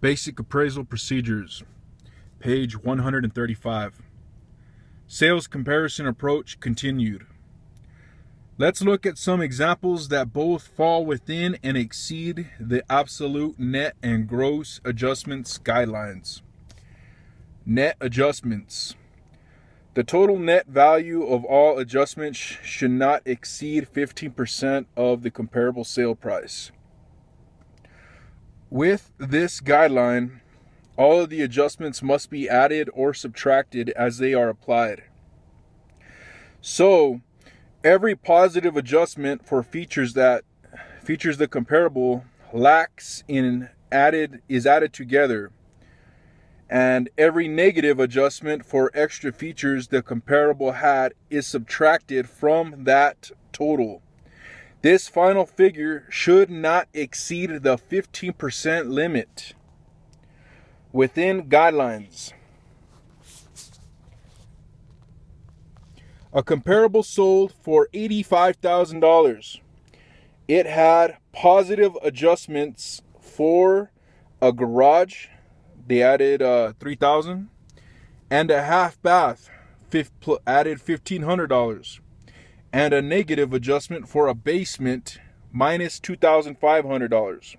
Basic appraisal procedures, page 135. Sales comparison approach continued. Let's look at some examples that both fall within and exceed the absolute net and gross adjustments guidelines. Net adjustments. The total net value of all adjustments should not exceed 15% of the comparable sale price. With this guideline, all of the adjustments must be added or subtracted as they are applied. So, every positive adjustment for features the comparable lacks is added together, and every negative adjustment for extra features the comparable had is subtracted from that total. This final figure should not exceed the 15% limit within guidelines. A comparable sold for $85,000. It had positive adjustments for a garage. They added $3,000, and a half bath added $1,500, and a negative adjustment for a basement minus $2,500.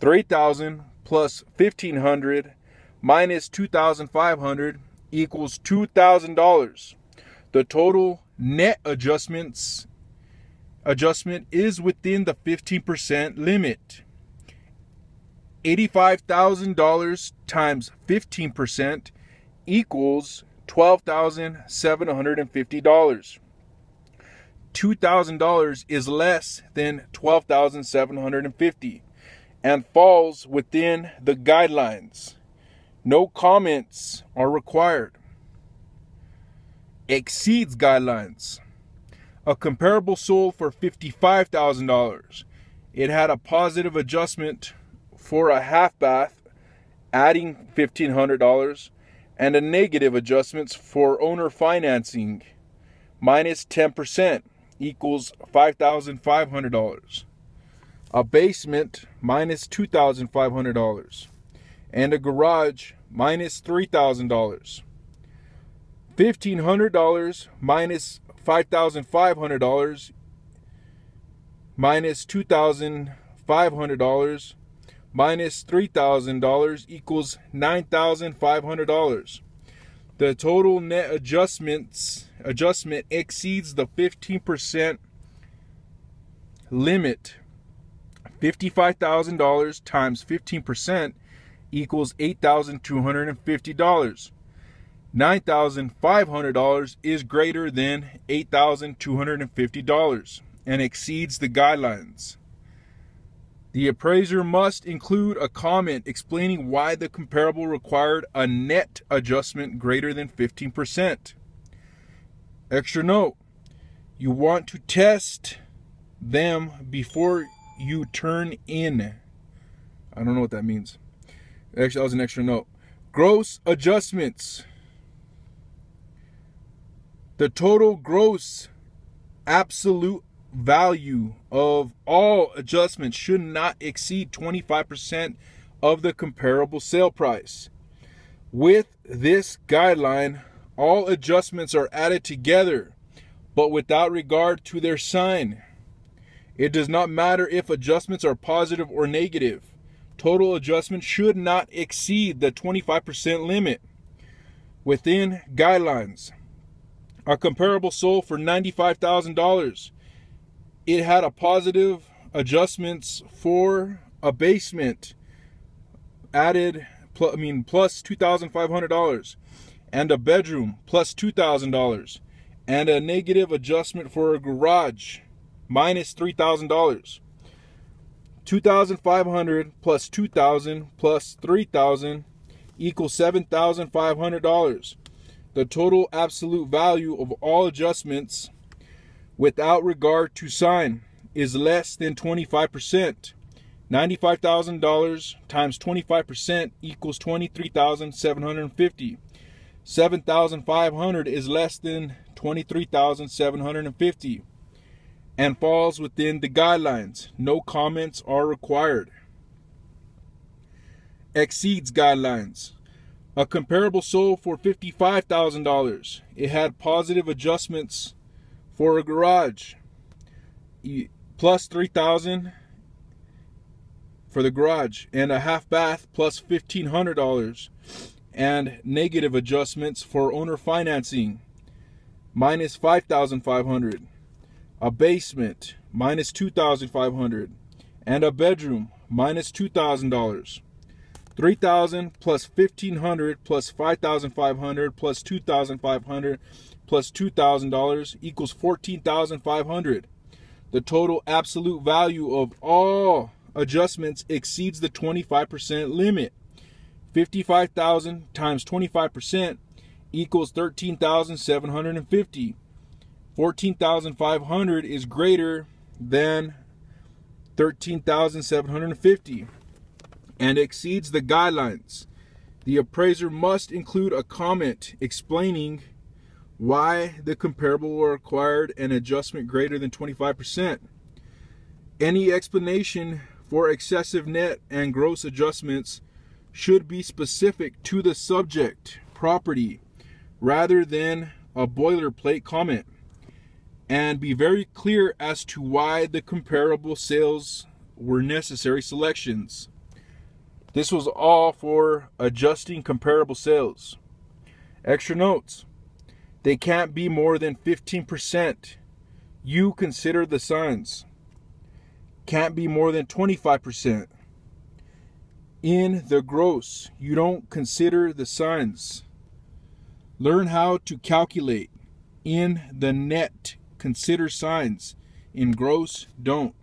$3,000 plus $1,500 minus $2,500 equals $2,000. The total net adjustment is within the 15% limit. $85,000 times 15% equals $12,750. $2,000 is less than $12,750 and falls within the guidelines. No comments are required. Exceeds guidelines. A comparable sold for $55,000. It had a positive adjustment for a half bath, adding $1,500, and a negative adjustments for owner financing, minus 10%, equals $5,500. A basement, minus $2,500, and a garage, minus $3,000. $1,500 minus $5,500 minus $2,500 minus $3,000 equals $9,500. The total net adjustment exceeds the 15% limit. $55,000 times 15% equals $8,250. $9,500 is greater than $8,250 and exceeds the guidelines. The appraiser must include a comment explaining why the comparable required a net adjustment greater than 15%. Extra note, you want to test them before you turn in. I don't know what that means. Actually, that was an extra note. Gross adjustments. The total gross absolute value of all adjustments should not exceed 25% of the comparable sale price. With this guideline, all adjustments are added together, but without regard to their sign. It does not matter if adjustments are positive or negative. Total adjustments should not exceed the 25% limit within guidelines. A comparable sold for $95,000. It had a positive adjustments for a basement plus $2,500, and a bedroom plus $2,000, and a negative adjustment for a garage minus $3,000. $2,500 plus $2,000 plus $3,000 equals $7,500. The total absolute value of all adjustments without regard to sign is less than 25%. $95,000 times 25% equals $23,750. $7,500 is less than $23,750 and falls within the guidelines. No comments are required. exceeds guidelines. A comparable sold for $55,000. It had positive adjustments for a garage, plus $3,000 for the garage, and a half bath plus $1,500, and negative adjustments for owner financing, minus $5,500. A basement, minus $2,500, and a bedroom, minus $2,000. $3,000 plus $1,500 plus $5,500 plus $2,500 plus $2,000 equals $14,500. The total absolute value of all adjustments exceeds the 25% limit. $55,000 times 25% equals $13,750. $14,500 is greater than $13,750 and exceeds the guidelines. The appraiser must include a comment explaining why the comparable required an adjustment greater than 25%. Any explanation for excessive net and gross adjustments should be specific to the subject property rather than a boilerplate comment, and be very clear as to why the comparable sales were necessary selections. This was all for adjusting comparable sales. Extra notes: they can't be more than 15%. You consider the signs. Can't be more than 25%. In the gross, you don't consider the signs. Learn how to calculate. In the net, consider signs. In gross, don't.